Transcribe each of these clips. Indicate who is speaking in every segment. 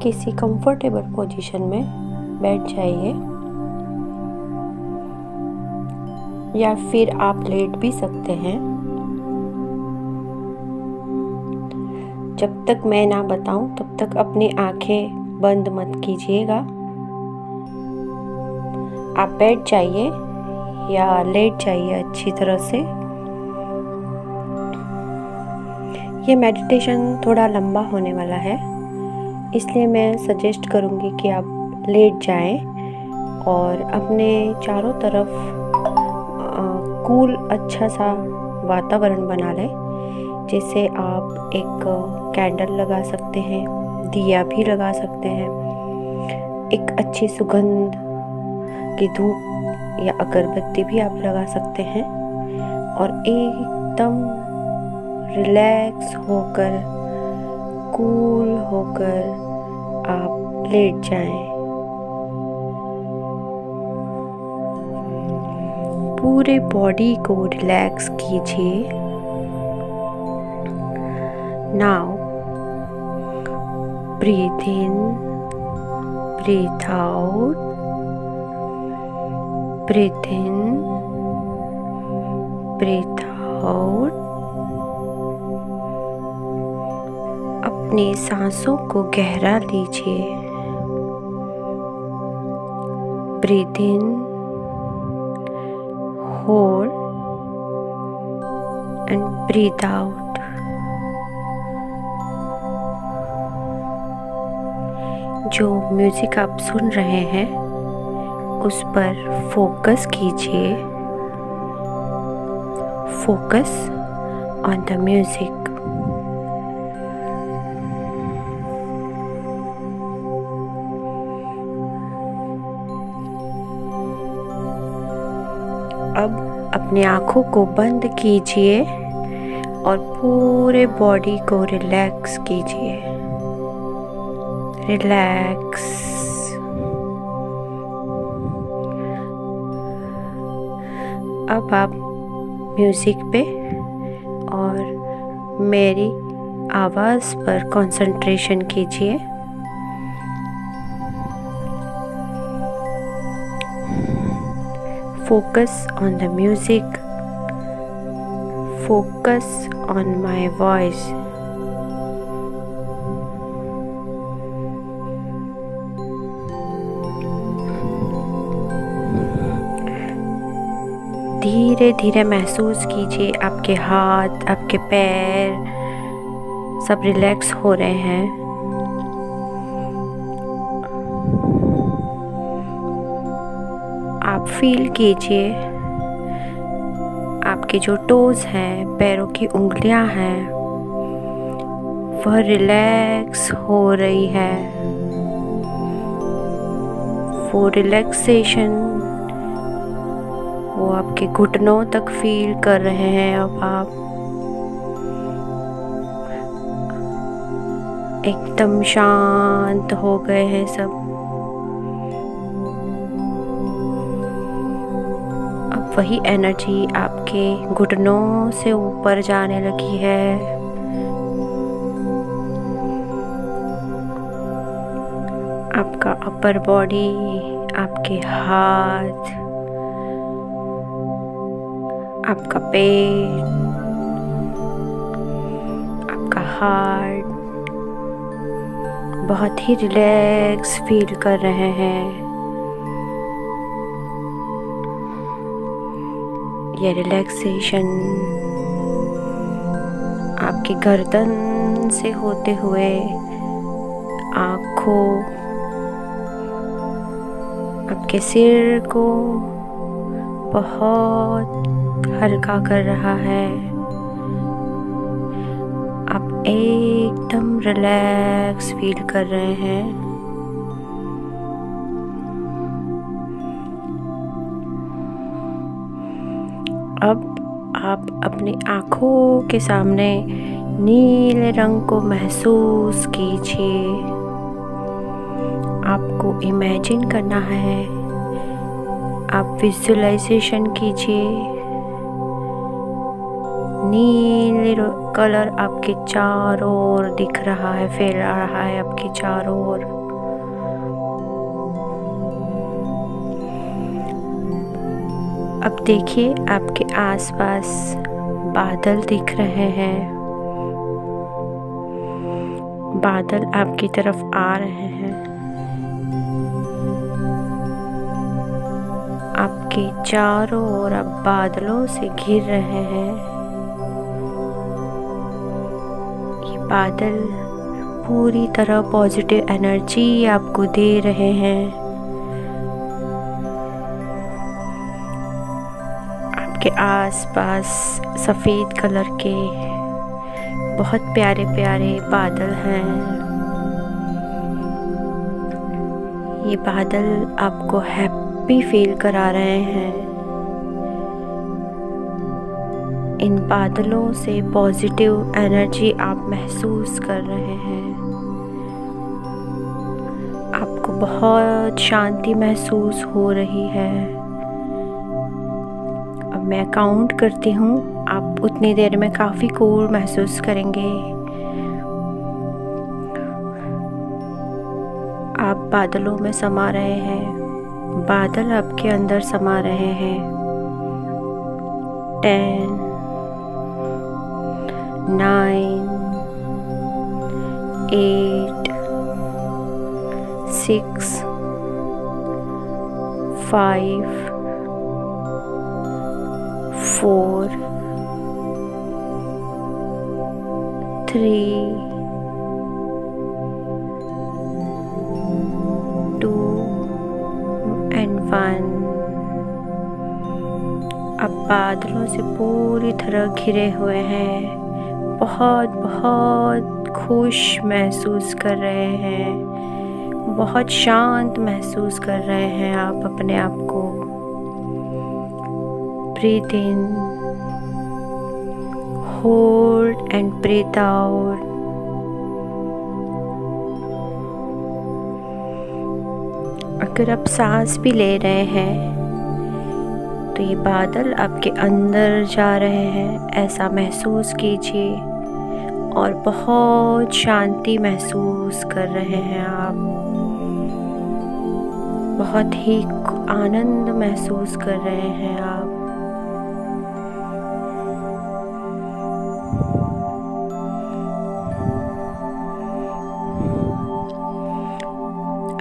Speaker 1: किसी comfortable position में बैठ जाइए या फिर आप लेट भी सकते हैं। जब तक मैं ना बताऊं तब तक अपनी आंखें बंद मत कीजिएगा। आप बैठ जाइए या लेट जाइए अच्छी तरह से। ये मेडिटेशन थोड़ा लंबा होने वाला है, इसलिए मैं सजेस्ट करूँगी कि आप लेट जाएं और अपने चारों तरफ कूल अच्छा सा वातावरण बना लें। जैसे आप एक कैंडल लगा सकते हैं, दिया भी लगा सकते हैं, एक अच्छी सुगंध की धूप या अगरबत्ती भी आप लगा सकते हैं और एकदम रिलैक्स होकर, कूल होकर आप लेट जाएं। पूरे बॉडी को रिलैक्स कीजिए। Now breathe in, breathe out, breathe in, breathe out. अपनी सांसों को गहरा लीजिए। Breathe in, hold and breathe out. जो म्यूजिक आप सुन रहे हैं उस पर फोकस कीजिए। Focus on the music. अब अपनी आँखों को बंद कीजिए और पूरे बॉडी को रिलैक्स कीजिए। रिलैक्स। अब आप म्यूजिक पे और मेरी आवाज़ पर कंसंट्रेशन कीजिए। Focus on the music. Focus on my voice. धीरे धीरे महसूस कीजिए आपके हाथ, आपके पैर सब रिलैक्स हो रहे हैं। आप फील कीजिए आपके जो टोज हैं, पैरों की उंगलियां हैं, वह रिलैक्स हो रही है। वो रिलैक्सेशन वो आपके घुटनों तक फील कर रहे हैं। अब आप एकदम शांत हो गए हैं सब। अब वही एनर्जी आपके घुटनों से ऊपर जाने लगी है। आपका अपर बॉडी, आपके हाथ, आपका पेट, आपका हार्ट बहुत ही रिलैक्स फील कर रहे हैं। ये रिलैक्सेशन आपकी गर्दन से होते हुए आँखों, आपके सिर को बहुत हल्का कर रहा है। आप एकदम रिलैक्स फील कर रहे हैं। अब आप अपनी आँखों के सामने नीले रंग को महसूस कीजिए। आपको इमेजिन करना है, आप विजुअलाइजेशन कीजिए नीले कलर आपके चारों ओर दिख रहा है, फैल रहा है आपके चारों ओर। अब देखिए आपके आसपास बादल दिख रहे हैं। बादल आपकी तरफ आ रहे हैं। आपके चारों ओर अब बादलों से घिर रहे हैं। ये बादल पूरी तरह पॉजिटिव एनर्जी आपको दे रहे हैं। आपके आसपास सफ़ेद कलर के बहुत प्यारे प्यारे बादल हैं। ये बादल आपको हैप्पी फील करा रहे हैं। इन बादलों से पॉजिटिव एनर्जी आप महसूस कर रहे हैं। आपको बहुत शांति महसूस हो रही है। अब मैं काउंट करती हूँ, आप उतनी देर में काफ़ी कूल महसूस करेंगे। आप बादलों में समा रहे हैं, बादल आपके अंदर समा रहे हैं। 10, 9, 8, 6, 5, 4, 3, 2 and 1। अब बादलों से पूरी तरह घिरे हुए हैं। बहुत बहुत खुश महसूस कर रहे हैं। बहुत शांत महसूस कर रहे हैं आप अपने आप को। Breathe in, hold and breathe out. अगर आप सांस भी ले रहे हैं तो ये बादल आपके अंदर जा रहे हैं, ऐसा महसूस कीजिए और बहुत शांति महसूस कर रहे हैं आप। बहुत ही आनंद महसूस कर रहे हैं आप।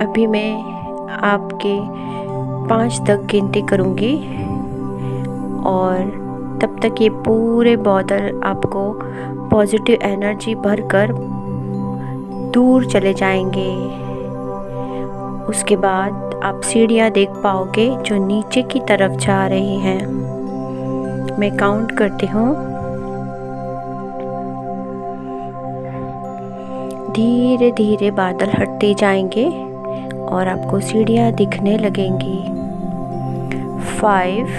Speaker 1: अभी मैं आपके 5 तक गिनती करूँगी और तब तक ये पूरे बादल आपको पॉजिटिव एनर्जी भरकर दूर चले जाएंगे। उसके बाद आप सीढ़ियाँ देख पाओगे जो नीचे की तरफ जा रही हैं। मैं काउंट करती हूँ। धीरे धीरे बादल हटते जाएंगे और आपको सीढ़ियाँ दिखने लगेंगी। 5,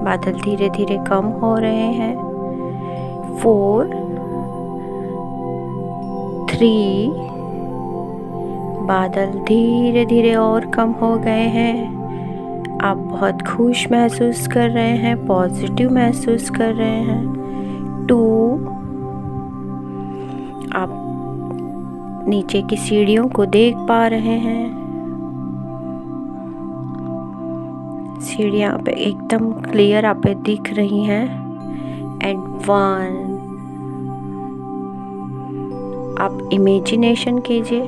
Speaker 1: बादल धीरे धीरे कम हो रहे हैं। 4, 3, बादल धीरे धीरे और कम हो गए हैं। आप बहुत खुश महसूस कर रहे हैं, पॉजिटिव महसूस कर रहे हैं। 2, आप नीचे की सीढ़ियों को देख पा रहे हैं। सीढ़ियाँ पे एकदम क्लियर आप पे दिख रही हैं। एंड 1, आप इमेजिनेशन कीजिए,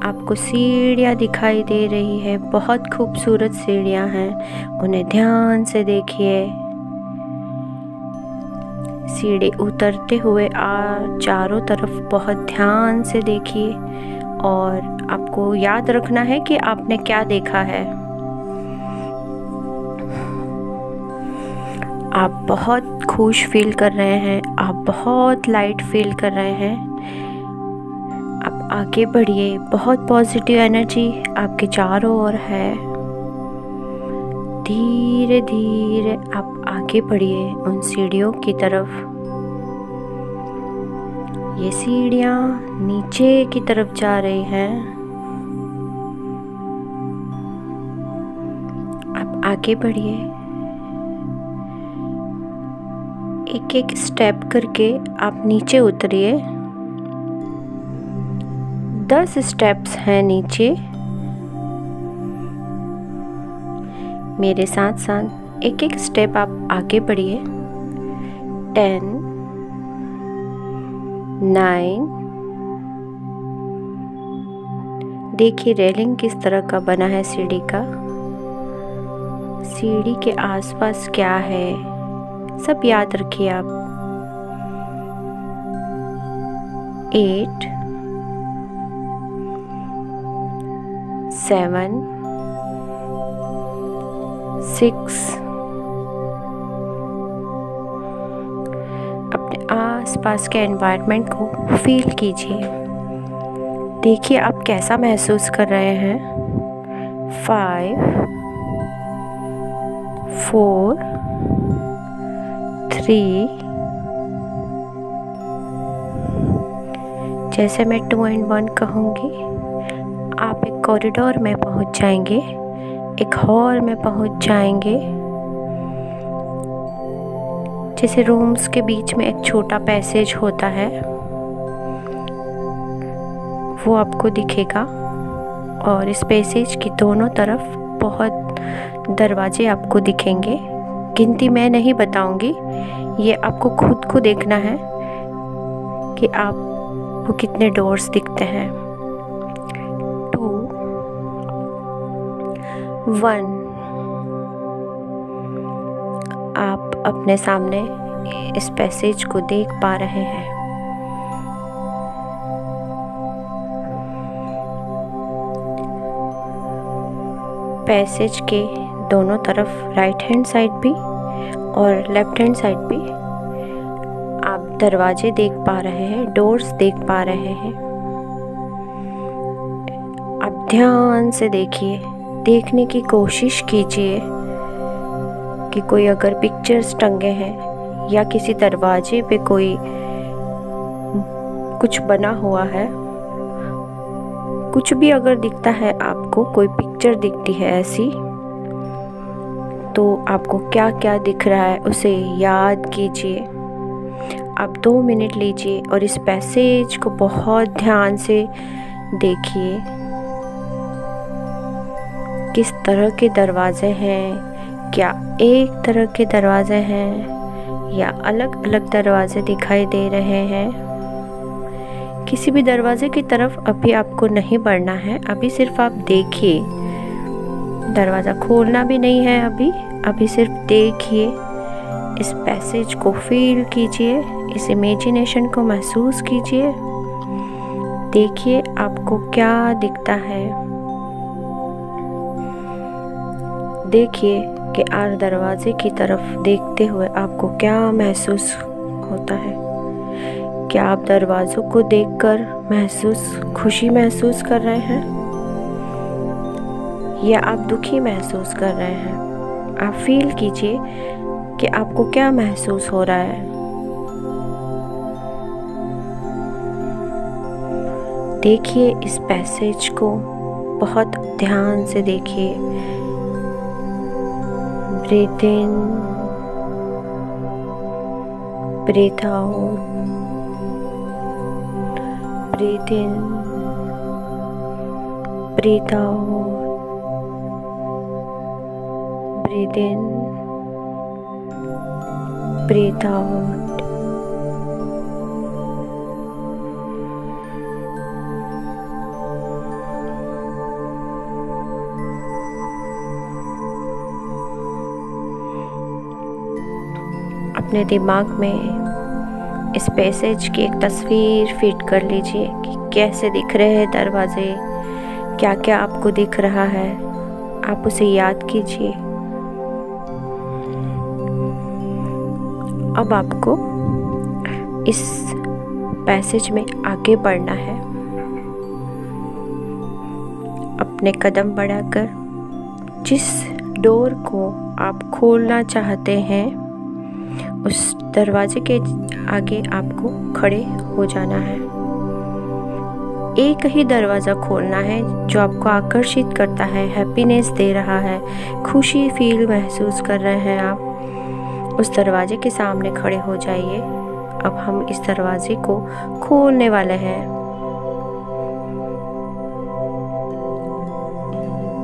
Speaker 1: आपको सीढ़ियाँ दिखाई दे रही है। बहुत खूबसूरत सीढ़ियाँ हैं, उन्हें ध्यान से देखिए। सीढ़ी उतरते हुए चारों तरफ बहुत ध्यान से देखिए और आपको याद रखना है कि आपने क्या देखा है। आप बहुत खुश फील कर रहे हैं, आप बहुत लाइट फील कर रहे हैं। आप आगे बढ़िए, बहुत पॉजिटिव एनर्जी आपके चारों ओर है। धीरे धीरे आप आगे बढ़िए उन सीढ़ियों की तरफ। ये सीढ़ियाँ नीचे की तरफ जा रही हैं। आप आगे बढ़िए। एक एक स्टेप करके आप नीचे उतरिए। 10 स्टेप्स हैं नीचे। मेरे साथ साथ एक एक स्टेप आप आगे बढ़िए। 10, 9। देखिए रेलिंग किस तरह का बना है सीढ़ी का। सीढ़ी के आसपास क्या है सब याद रखिए आप। 8, 7, 6। अपने आसपास के एनवायरनमेंट को फील कीजिए। देखिए आप कैसा महसूस कर रहे हैं। 5, 4, 3। जैसे मैं 2 and 1 कहूँगी, आप एक कॉरिडोर में पहुँच जाएंगे, एक हॉल में पहुँच जाएंगे। जैसे रूम्स के बीच में एक छोटा पैसेज होता है, वो आपको दिखेगा। और इस पैसेज की दोनों तरफ बहुत दरवाजे आपको दिखेंगे। गिनती मैं नहीं बताऊंगी, ये आपको खुद को देखना है कि आपको कितने डोर्स दिखते हैं। 2, 1। आप अपने सामने इस पैसेज को देख पा रहे हैं। पैसेज के दोनों तरफ राइट हैंड साइड भी और लेफ्ट हैंड साइड भी आप दरवाजे देख पा रहे हैं, डोर्स देख पा रहे हैं। आप ध्यान से देखिए, देखने की कोशिश कीजिए कि कोई अगर पिक्चर्स टंगे हैं या किसी दरवाजे पे कोई कुछ बना हुआ है, कुछ भी अगर दिखता है आपको, कोई पिक्चर दिखती है ऐसी, तो आपको क्या क्या दिख रहा है उसे याद कीजिए। आप 2 मिनट लीजिए और इस पैसेज को बहुत ध्यान से देखिए। किस तरह के दरवाजे हैं, क्या एक तरह के दरवाजे हैं या अलग अलग दरवाजे दिखाई दे रहे हैं। किसी भी दरवाजे की तरफ अभी आपको नहीं बढ़ना है, अभी सिर्फ आप देखिए। दरवाज़ा खोलना भी नहीं है अभी सिर्फ देखिए। इस पैसेज को फील कीजिए, इस इमेजिनेशन को महसूस कीजिए। देखिए आपको क्या दिखता है। देखिए कि आर दरवाजे की तरफ देखते हुए आपको क्या महसूस होता है। क्या आप दरवाज़ों को देखकर खुशी महसूस कर रहे हैं या आप दुखी महसूस कर रहे हैं। आप फील कीजिए कि आपको क्या महसूस हो रहा है। देखिए इस पैसेज को बहुत ध्यान से देखिए। Breathe in, breathe out, breathe in, breathe out, breathe in, breathe out. अपने दिमाग में इस पैसेज की एक तस्वीर फिट कर लीजिए कि कैसे दिख रहे हैं दरवाजे, क्या क्या आपको दिख रहा है। आप उसे याद कीजिए। अब आपको इस पैसेज में आगे बढ़ना है। अपने कदम बढ़ाकर जिस डोर को आप खोलना चाहते हैं उस दरवाजे के आगे आपको खड़े हो जाना है। एक ही दरवाज़ा खोलना है जो आपको आकर्षित करता है, हैप्पीनेस दे रहा है, खुशी फील महसूस कर रहे हैं आप। उस दरवाजे के सामने खड़े हो जाइए। अब हम इस दरवाजे को खोलने वाले हैं।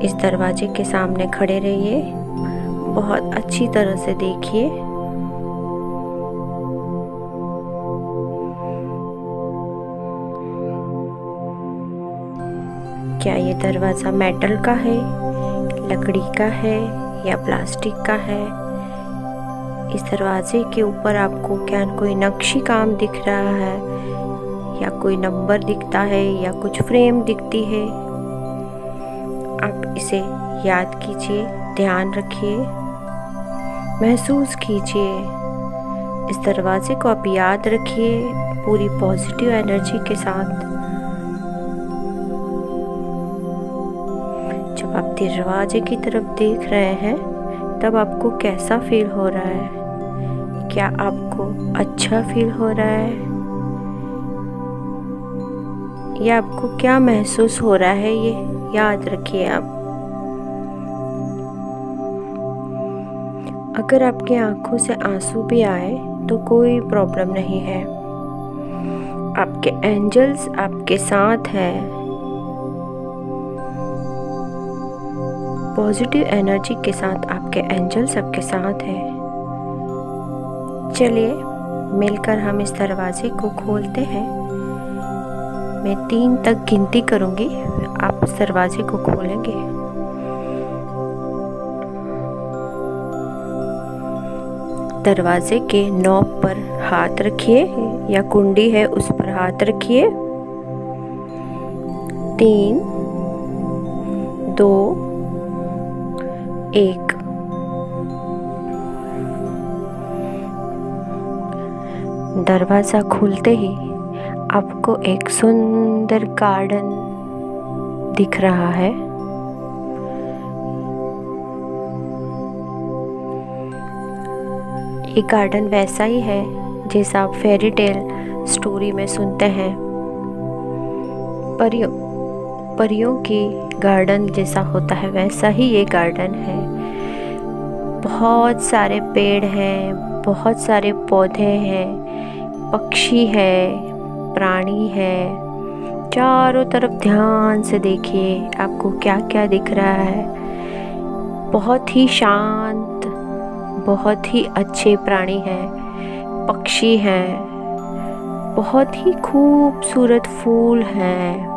Speaker 1: इस दरवाजे के सामने खड़े रहिए, बहुत अच्छी तरह से देखिए। क्या ये दरवाज़ा मेटल का है, लकड़ी का है या प्लास्टिक का है? इस दरवाजे के ऊपर आपको क्या कोई नक्शी काम दिख रहा है या कोई नंबर दिखता है या कुछ फ्रेम दिखती है? आप इसे याद कीजिए, ध्यान रखिए, महसूस कीजिए। इस दरवाजे को आप याद रखिए पूरी पॉजिटिव एनर्जी के साथ। जब आप दरवाजे की तरफ देख रहे हैं तब आपको कैसा फील हो रहा है? क्या आपको अच्छा फील हो रहा है या आपको क्या महसूस हो रहा है, ये याद रखिए आप। अगर आपकी आंखों से आंसू भी आए तो कोई प्रॉब्लम नहीं है। आपके एंजल्स आपके साथ हैं। पॉजिटिव एनर्जी के साथ आपके एंजल्स आपके साथ हैं। चलिए मिलकर हम इस दरवाजे को खोलते हैं। मैं 3 तक गिनती करूंगी, आप इस दरवाजे को खोलेंगे। दरवाजे के नॉब पर हाथ रखिए या कुंडी है उस पर हाथ रखिए। 3, 2, 1। दरवाज़ा खुलते ही आपको एक सुंदर गार्डन दिख रहा है। ये गार्डन वैसा ही है जैसा आप फेरी टेल स्टोरी में सुनते हैं। परियों की गार्डन जैसा होता है वैसा ही ये गार्डन है। बहुत सारे पेड़ हैं, बहुत सारे पौधे हैं, पक्षी है, प्राणी है। चारों तरफ ध्यान से देखिए आपको क्या क्या दिख रहा है। बहुत ही शांत, बहुत ही अच्छे प्राणी हैं, पक्षी हैं, बहुत ही खूबसूरत फूल हैं,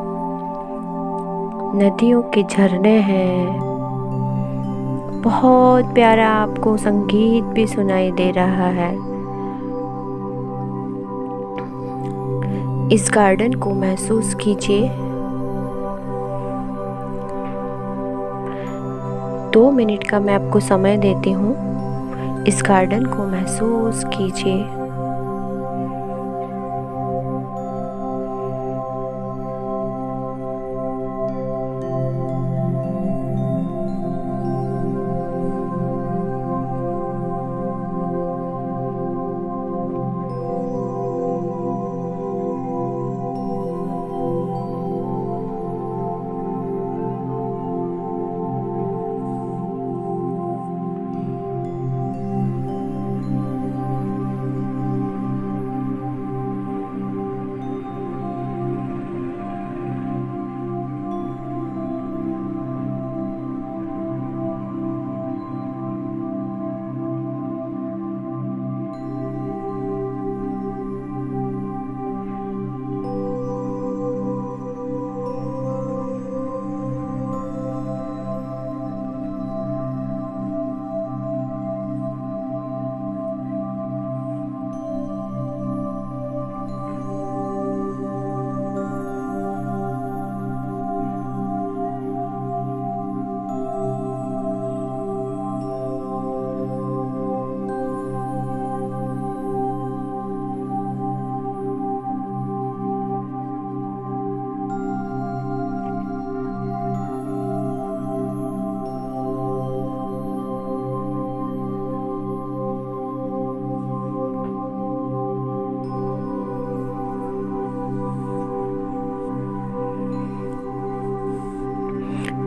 Speaker 1: नदियों के झरने हैं। बहुत प्यारा आपको संगीत भी सुनाई दे रहा है। इस गार्डन को महसूस कीजिए। 2 मिनट का मैं आपको समय देती हूँ। इस गार्डन को महसूस कीजिए।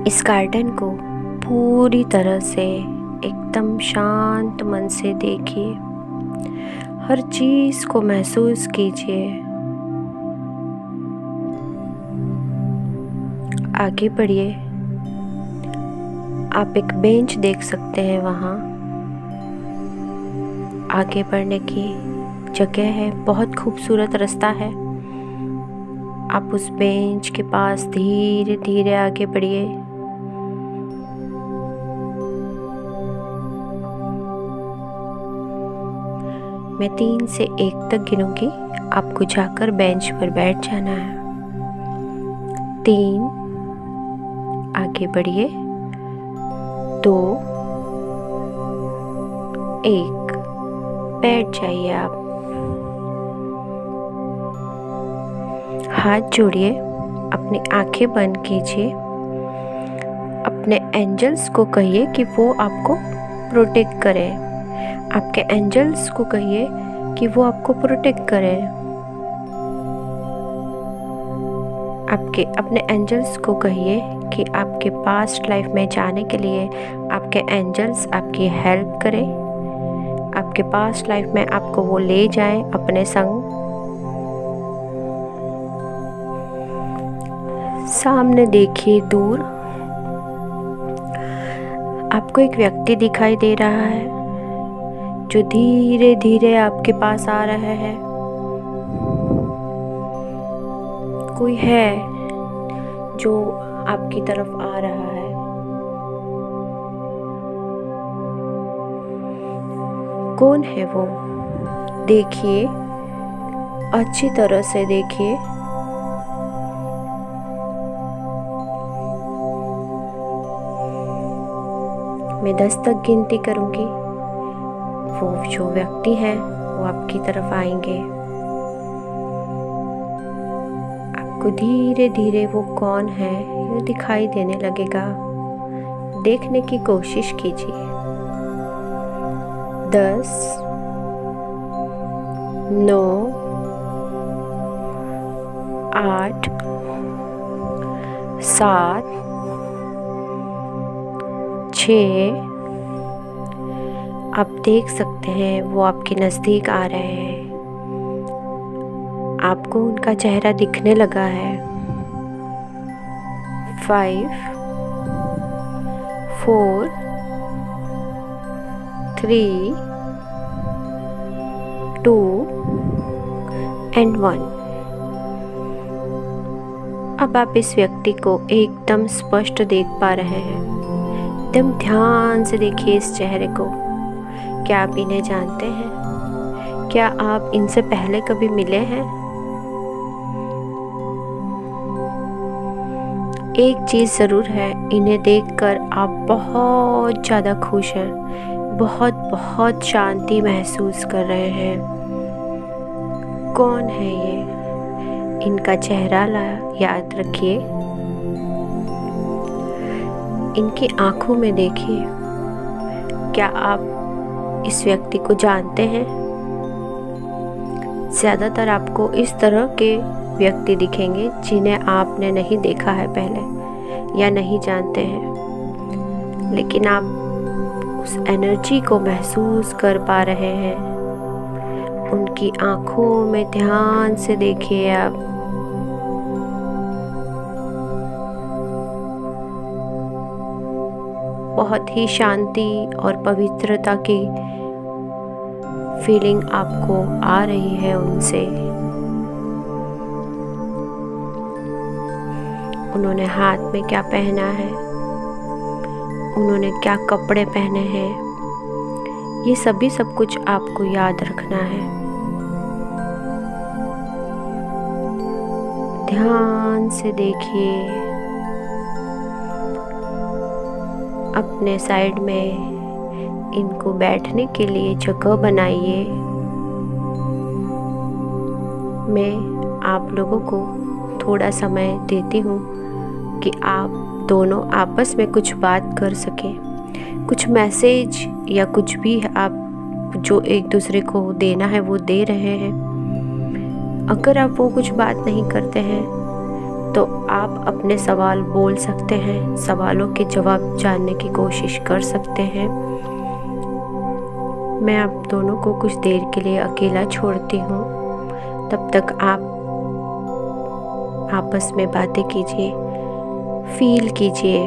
Speaker 1: इस गार्डन को पूरी तरह से एक एकदम शांत मन से देखिए, हर चीज़ को महसूस कीजिए। आगे बढ़िए। आप एक बेंच देख सकते हैं, वहाँ आगे बढ़ने की जगह है, बहुत खूबसूरत रास्ता है। आप उस बेंच के पास धीरे धीरे आगे बढ़िए। मैं 3 से 1 तक गिनूंगी, आपको जाकर बेंच पर बैठ जाना है। 3, आगे बढ़िए। 2, 1, बैठ जाइए आप। हाथ जोड़िए, अपनी आंखें बंद कीजिए। अपने एंजल्स को कहिए कि वो आपको प्रोटेक्ट करें। आपके एंजल्स को कहिए कि वो आपको प्रोटेक्ट करें। अपने एंजल्स को कहिए कि आपके पास्ट लाइफ में जाने के लिए आपके एंजल्स आपकी हेल्प करें। आपके पास्ट लाइफ में आपको वो ले जाएं अपने संग। सामने देखिए, दूर आपको एक व्यक्ति दिखाई दे रहा है जो धीरे धीरे आपके पास आ रहा है। कोई है जो आपकी तरफ आ रहा है। कौन है वो? देखिए, अच्छी तरह से देखिए। मैं 10 तक गिनती करूंगी, वो जो व्यक्ति है वो आपकी तरफ आएंगे। आपको धीरे धीरे वो कौन है ये दिखाई देने लगेगा। देखने की कोशिश कीजिए। 10, 9, 8, 7, 6। आप देख सकते हैं वो आपके नज़दीक आ रहे हैं। आपको उनका चेहरा दिखने लगा है। 5, 4, 3, 2 and 1। अब आप इस व्यक्ति को एकदम स्पष्ट देख पा रहे हैं। एकदम ध्यान से देखिए इस चेहरे को। क्या आप इन्हें जानते हैं? क्या आप इनसे पहले कभी मिले हैं? एक चीज़ ज़रूर है, इन्हें देखकर आप बहुत ज़्यादा खुश हैं, बहुत बहुत शांति महसूस कर रहे हैं। कौन है ये? इनका चेहरा याद रखिए। इनकी आंखों में देखिए। क्या आप इस व्यक्ति को जानते हैं? ज़्यादातर आपको इस तरह के व्यक्ति दिखेंगे जिन्हें आपने नहीं देखा है पहले या नहीं जानते हैं, लेकिन आप उस एनर्जी को महसूस कर पा रहे हैं। उनकी आंखों में ध्यान से देखिए आप। बहुत ही शांति और पवित्रता की फीलिंग आपको आ रही है उनसे। उन्होंने हाथ में क्या पहना है, उन्होंने क्या कपड़े पहने हैं, ये सभी सब कुछ आपको याद रखना है। ध्यान से देखिए। अपने साइड में इनको बैठने के लिए जगह बनाइए। मैं आप लोगों को थोड़ा समय देती हूँ कि आप दोनों आपस में कुछ बात कर सकें। कुछ मैसेज या कुछ भी आप जो एक दूसरे को देना है वो दे रहे हैं। अगर आप वो कुछ बात नहीं करते हैं तो आप अपने सवाल बोल सकते हैं, सवालों के जवाब जानने की कोशिश कर सकते हैं। मैं आप दोनों को कुछ देर के लिए अकेला छोड़ती हूँ। तब तक आप आपस में बातें कीजिए, फील कीजिए।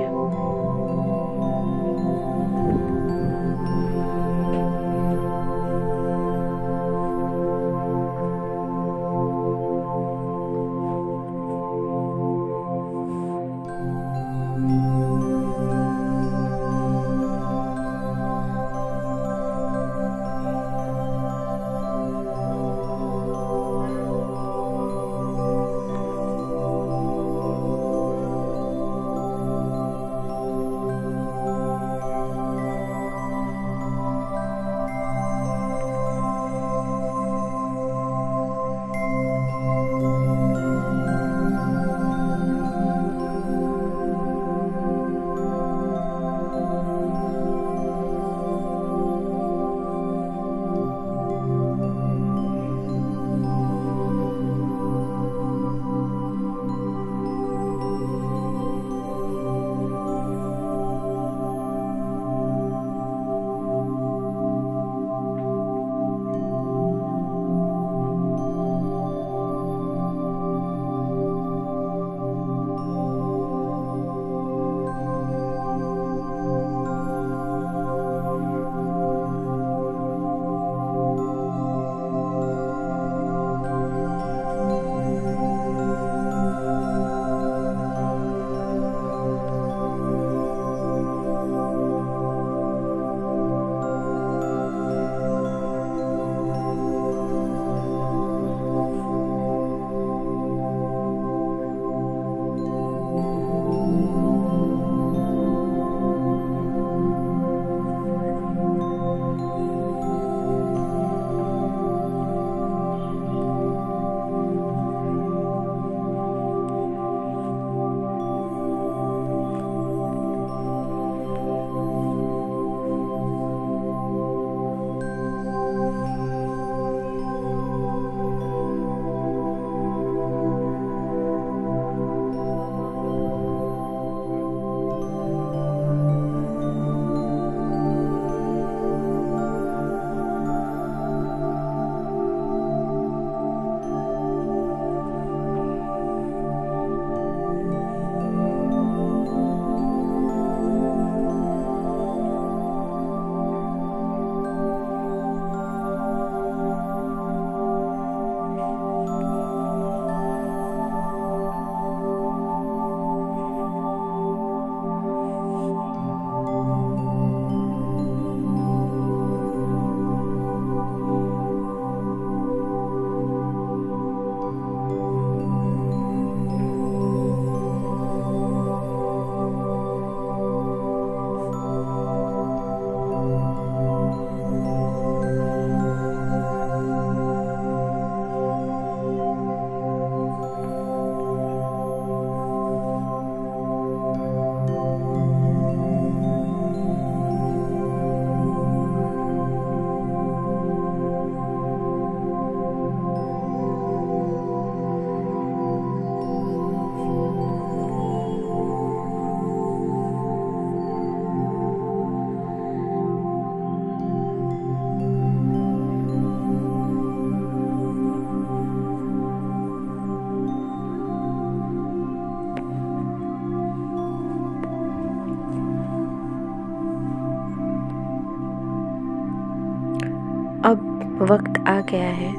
Speaker 1: अब वक्त आ गया है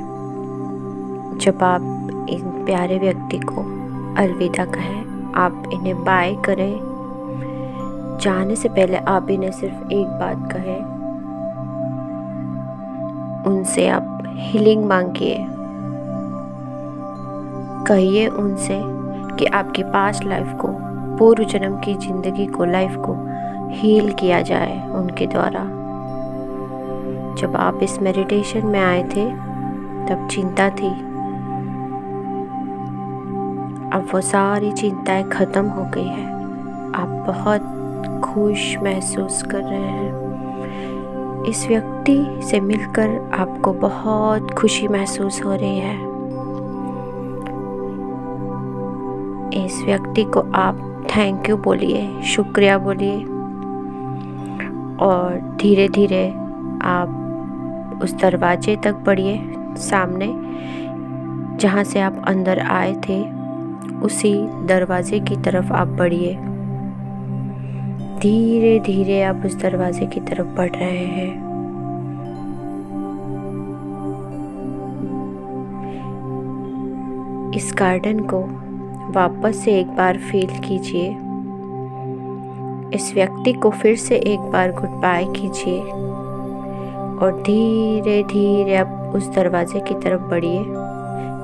Speaker 1: जब आप इन प्यारे व्यक्ति को अलविदा कहें। आप इन्हें बाय करें। जाने से पहले आप इन्हें सिर्फ एक बात कहें, उनसे आप हीलिंग मांगिए। कहिए उनसे कि आपकी पास्ट लाइफ को, पूर्व जन्म की ज़िंदगी को, लाइफ को हील किया जाए उनके द्वारा। जब आप इस मेडिटेशन में आए थे तब चिंता थी, अब वो सारी चिंताएं ख़त्म हो गई है। आप बहुत खुश महसूस कर रहे हैं। इस व्यक्ति से मिलकर आपको बहुत खुशी महसूस हो रही है। इस व्यक्ति को आप थैंक यू बोलिए, शुक्रिया बोलिए और धीरे धीरे आप उस दरवाजे तक बढ़िए, सामने जहाँ से आप अंदर आए थे उसी दरवाजे की तरफ आप बढ़िए। धीरे धीरे आप उस दरवाजे की तरफ बढ़ रहे हैं। इस गार्डन को वापस से एक बार फील कीजिए। इस व्यक्ति को फिर से एक बार गुड बाय कीजिए और धीरे धीरे आप उस दरवाजे की तरफ बढ़िए।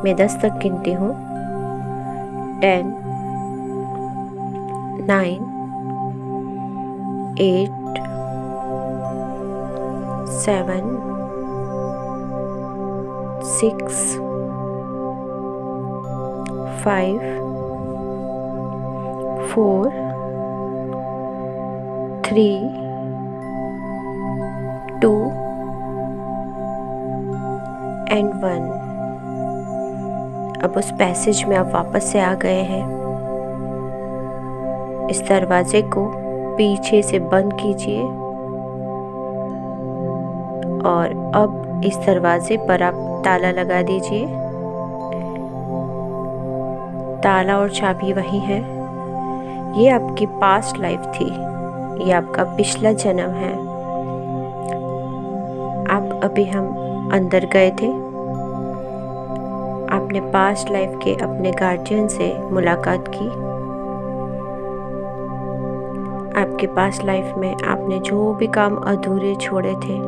Speaker 1: मैं 10 तक गिनती हूँ। 10, 9, 8, 7, 6, 5, 4, 3, 2 and 1। अब उस पैसेज में आप वापस से आ गए हैं। इस दरवाजे को पीछे से बंद कीजिए और अब इस दरवाजे पर आप ताला लगा दीजिए। ताला और चाबी वही है। ये आपकी पास्ट लाइफ थी, ये आपका पिछला जन्म है। आप अभी हम अंदर गए थे, आपने पास्ट लाइफ के अपने गार्जियन से मुलाकात की। आपके पास्ट लाइफ में आपने जो भी काम अधूरे छोड़े थे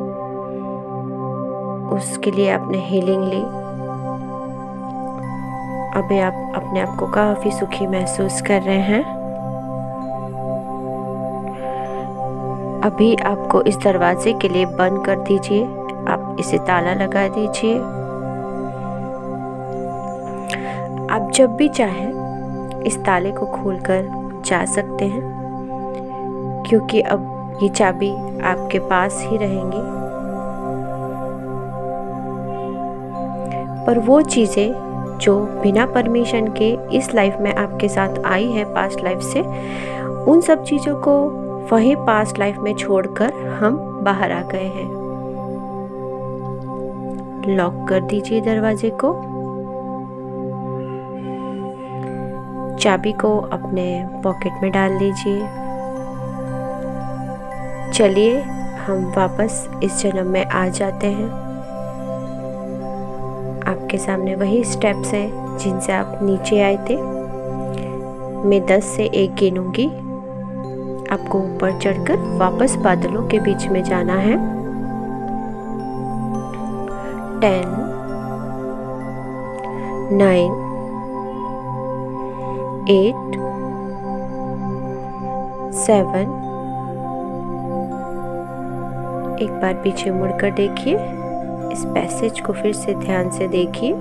Speaker 1: उसके लिए आपने हीलिंग ली। अभी आप अपने आप को काफी सुखी महसूस कर रहे हैं। अभी आपको इस दरवाजे के लिए बंद कर दीजिए, आप इसे ताला लगा दीजिए। आप जब भी चाहें इस ताले को खोलकर जा सकते हैं, क्योंकि अब ये चाबी आपके पास ही रहेंगी। पर वो चीज़ें जो बिना परमिशन के इस लाइफ में आपके साथ आई है पास्ट लाइफ से, उन सब चीज़ों को वही पास्ट लाइफ में छोड़कर हम बाहर आ गए हैं। लॉक कर दीजिए दरवाजे को। चाबी को अपने पॉकेट में डाल लीजिए। चलिए हम वापस इस जन्म में आ जाते हैं। आपके सामने वही स्टेप्स हैं जिनसे आप नीचे आए थे। मैं 10 से 1 गिनूंगी। आपको ऊपर चढ़कर वापस बादलों के बीच में जाना है। 10, 9, 8, 7। एक बार पीछे मुड़कर देखिए। इस पैसेज को फिर से ध्यान से देखिए।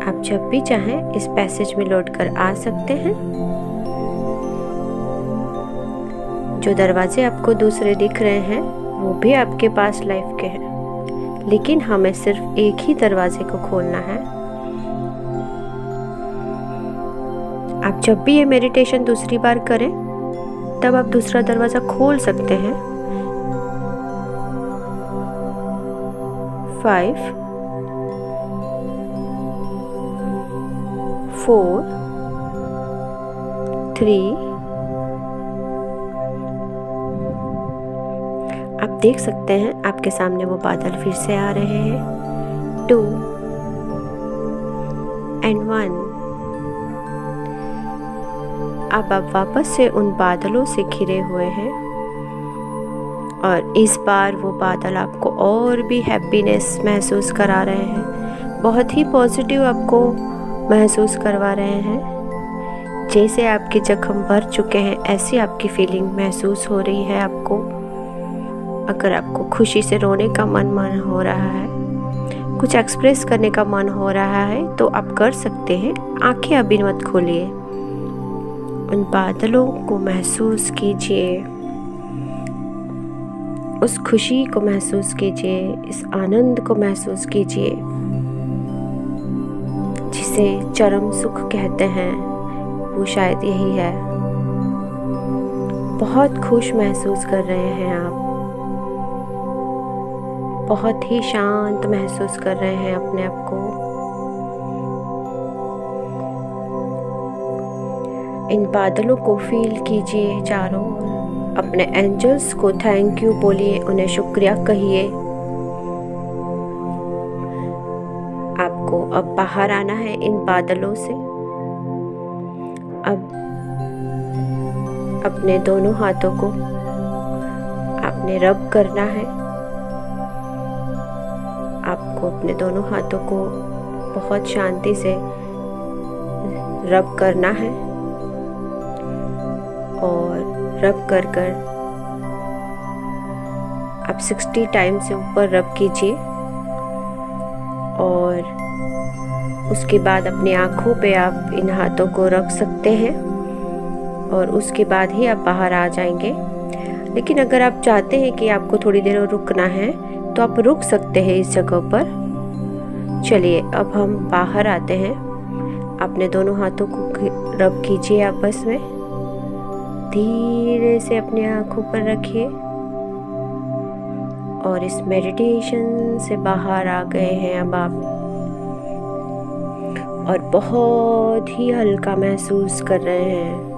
Speaker 1: आप जब भी चाहें इस पैसेज में लौटकर आ सकते हैं। जो दरवाजे आपको दूसरे दिख रहे हैं वो भी आपके पास लाइफ के हैं, लेकिन हमें सिर्फ एक ही दरवाजे को खोलना है। आप जब भी ये मेडिटेशन दूसरी बार करें तब आप दूसरा दरवाजा खोल सकते हैं। 5, 4, 3। आप देख सकते हैं आपके सामने वो बादल फिर से आ रहे हैं। 2 and 1। अब आप वापस से उन बादलों से घिरे हुए हैं और इस बार वो बादल आपको और भी हैप्पीनेस महसूस करा रहे हैं। बहुत ही पॉजिटिव आपको महसूस करवा रहे हैं। जैसे आपके जख्म भर चुके हैं ऐसी आपकी फीलिंग महसूस हो रही है आपको। अगर आपको खुशी से रोने का मन हो रहा है, कुछ एक्सप्रेस करने का मन हो रहा है तो आप कर सकते हैं। आंखें अभी मत खोलिए। उन बादलों को महसूस कीजिए, उस खुशी को महसूस कीजिए, इस आनंद को महसूस कीजिए जिसे चरम सुख कहते हैं। वो शायद यही है। बहुत खुश महसूस कर रहे हैं आप। बहुत ही शांत महसूस कर रहे हैं अपने आप को। इन बादलों को फील कीजिए चारों ओर। अपने एंजल्स को थैंक यू बोलिए, उन्हें शुक्रिया कहिए। आपको अब बाहर आना है इन बादलों से। अब अपने दोनों हाथों को आपने रब करना है। आपको अपने दोनों हाथों को बहुत शांति से रब करना है और रब कर आप 60 टाइम से ऊपर रब कीजिए और उसके बाद अपनी आँखों पे आप इन हाथों को रख सकते हैं और उसके बाद ही आप बाहर आ जाएंगे। लेकिन अगर आप चाहते हैं कि आपको थोड़ी देर और रुकना है तो आप रुक सकते हैं इस जगह पर। चलिए अब हम बाहर आते हैं। अपने दोनों हाथों को रब कीजिए आपस में, धीरे से अपनी आँखों पर रखिए और इस मेडिटेशन से बाहर आ गए हैं अब आप, और बहुत ही हल्का महसूस कर रहे हैं।